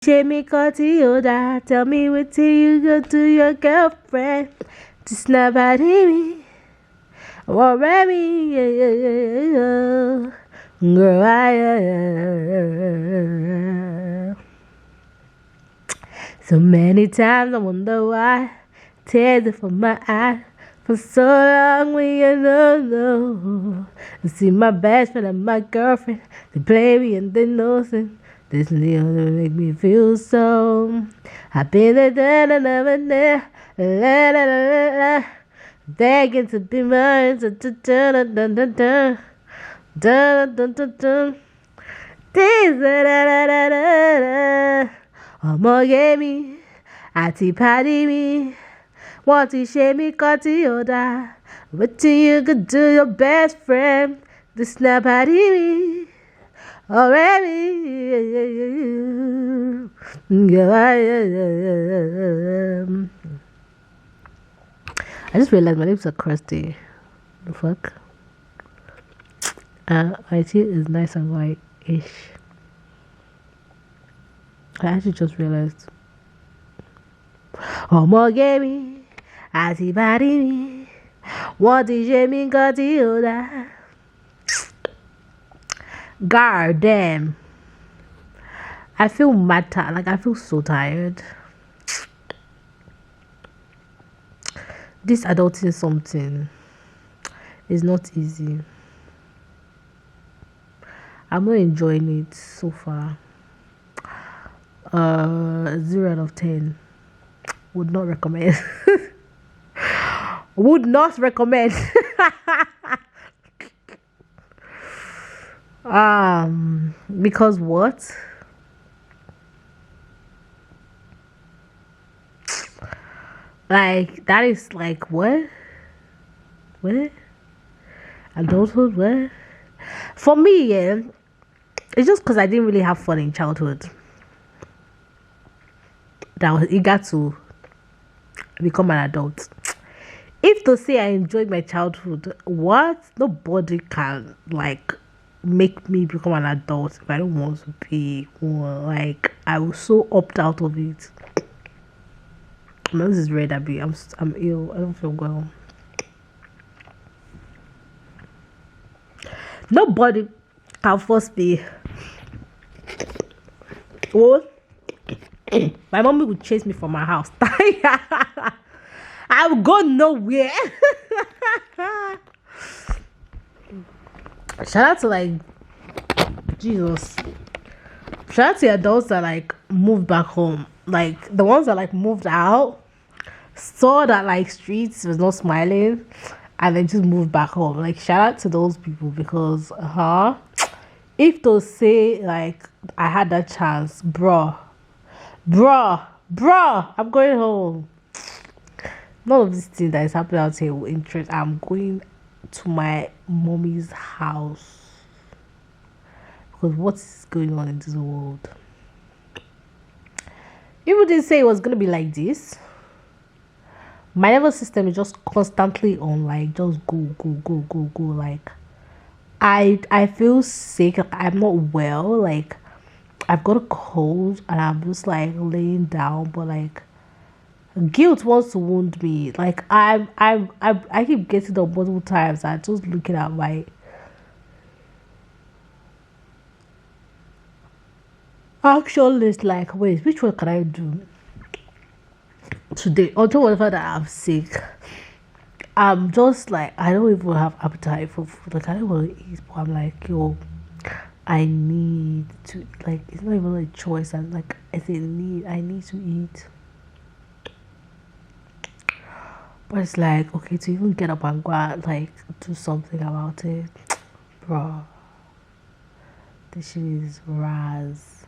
Jamie Cotillada, tell me what you go to your girlfriend. Just nobody me. Worry me, yeah, yeah, yeah, yeah. Girl, so many times I wonder why. Tears from my eyes. For so long we know. I see my best friend and my girlfriend. They play me and they know it. This is the only one make me feel so. I've been there and never there. La, la, la, la, la. Begging to be mine. Dun, dun, dun, dun, dun, dun. Dun, dun, dun, dun. This, da, da, da, da, da, da. Ọmọ yẹmi àti pàdé mi wọ́n ti ṣe mí kọ́ tí ó dáa. Wetin you could do your best friend this na pàdé mi ọ̀rẹ́ mi. I just realized my lips are crusty. The fuck? My teeth is nice and white-ish. I actually just realized. Ọmọ gẹ́mi àti bàdí mi wọ́n ti ṣe mí nǹkan tí ó dáa. God damn. I feel mad tired. Like I feel so tired. This adulting something is not easy. I'm not enjoying it so far. 0 out of 10. Would not recommend. Would not recommend. Because what? Like that is like what? What? Adulthood? What? For me, yeah, it's just because I didn't really have fun in childhood that I was eager to become an adult. If to say I enjoyed my childhood, what? Nobody can like make me become an adult if I don't want to be. Or like I was so opt out of it. My nose is red. I'm ill. I don't feel well. Nobody can force me. Oh, my mommy would chase me from my house. I would go nowhere. Shout out to like Jesus. Shout out to adults that like moved back home. Like the ones that like moved out, saw that like streets was not smiling, and then just moved back home. Like shout out to those people because if to say like I had that chance, bruh, I'm going home. None of this thing that is happening out here will interest. I'm going to my mommy's house because what is going on in this world? People didn't say it was gonna be like this. My nervous system is just constantly on, like just go. Like I feel sick. Like, I'm not well. Like I've got a cold and I'm just like laying down, but like guilt wants to wound me. Like I keep getting up multiple times. I'm just looking at my action list. Like, wait, which one can I do today? Although whatever that I'm sick, I'm just like I don't even have appetite for food. Like I don't want to eat, but I'm like, yo, I need to. Like it's not even a choice. I'm like, it's a need. I need to eat. But it's like, okay, to even get up and go out, like, do something about it. Bro. This shit is Raz.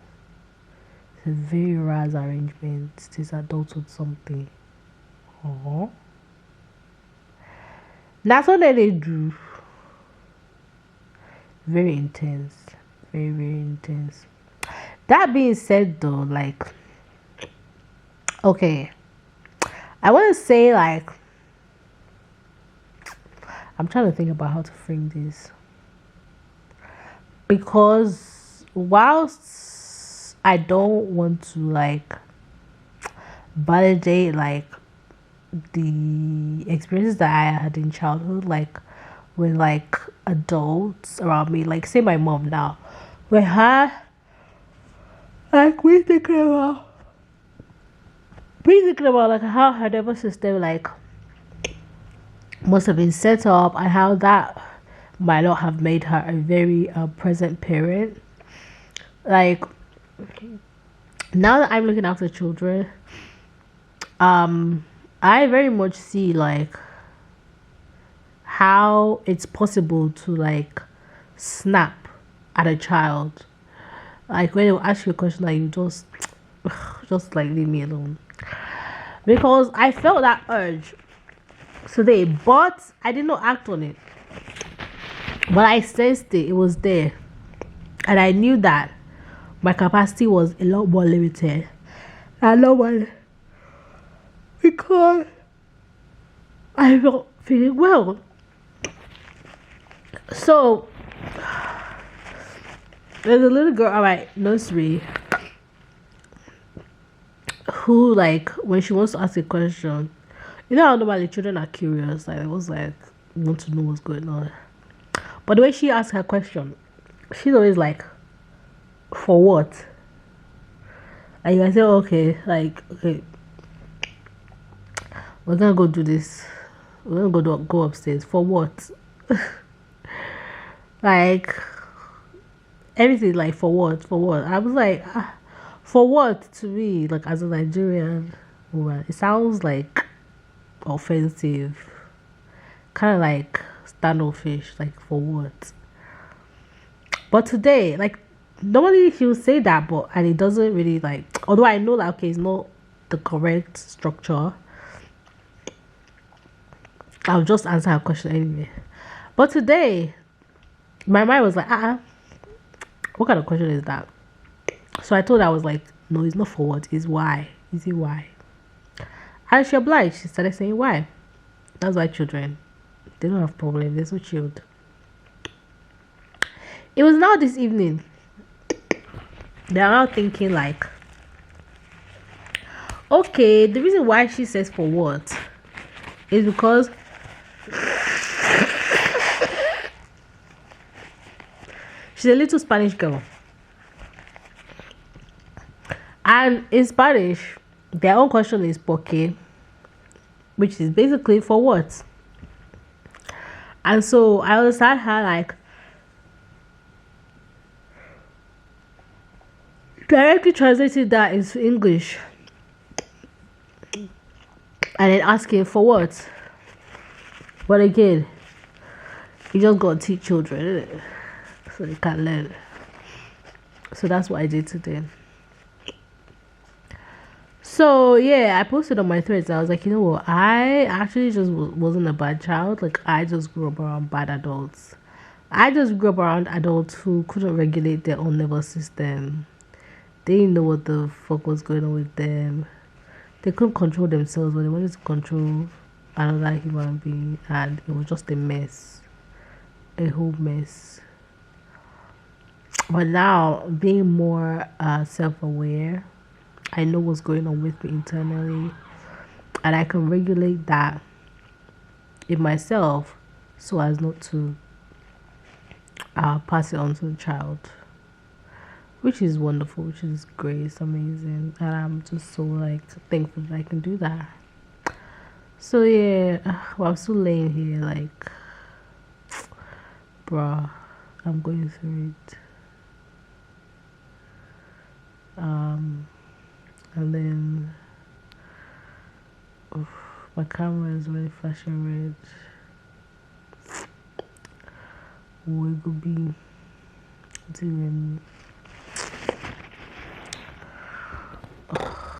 It's a very Raz arrangement. This adulthood something. Oh. That's what they do. Very intense. Very, very intense. That being said, though, like, okay. I want to say, like, I'm trying to think about how to frame this. Because whilst I don't want to like validate like the experiences that I had in childhood, like with like adults around me, like say my mom now, with her, like we thinking about like how her nervous system like must have been set up and how that might not have made her a very present parent. Like now that I'm looking after children, um, I very much see like how it's possible to like snap at a child. Like when they ask you a question, like you just like leave me alone. Because I felt that urge today, but I did not act on it. But I sensed it; it was there, and I knew that my capacity was a lot more limited. I know why, because I felt feeling well. So there's a little girl at my nursery who, like, when she wants to ask a question, you know how normally children are curious, like, it was like, want to know what's going on. But the way she asks her question, she's always like, for what? And you can say, okay, like, okay, we're gonna go do this. We're gonna go upstairs. For what? Like, everything, like, for what? For what? I was like, for what to me, like, as a Nigerian woman, it sounds like offensive, kind of like standoffish, like, for what? But today, like, normally he will say that, but and it doesn't really like. Although I know that okay, it's not the correct structure. I'll just answer her question anyway. But today, my mind was like, what kind of question is that? So I told her, I was like, no, it's not for what, it's why. Is it why? And she obliged. She started saying why. That's why children, they don't have problems. They're so chilled. It was now this evening. They are now thinking like, okay, the reason why she says for what is because she's a little Spanish girl. And in Spanish, their own question is por qué, which is basically for what. And so I understand her like directly translating that into English and then asking for what. But again, you just gotta teach children, innit? So they can learn. So that's what I did today. So yeah, I posted on my threads. I was like, you know what? I actually just wasn't a bad child. Like I just grew up around bad adults. I just grew up around adults who couldn't regulate their own nervous system. They didn't know what the fuck was going on with them. They couldn't control themselves, but they wanted to control another human being, and it was just a mess, a whole mess. But now, being more self-aware, I know what's going on with me internally, and I can regulate that in myself so as not to pass it on to the child, which is wonderful, which is great, it's amazing, and I'm just so like thankful that I can do that. So yeah, well, I'm still laying here like, bruh, I'm going through it. And then my camera is really flashing red. We could be doing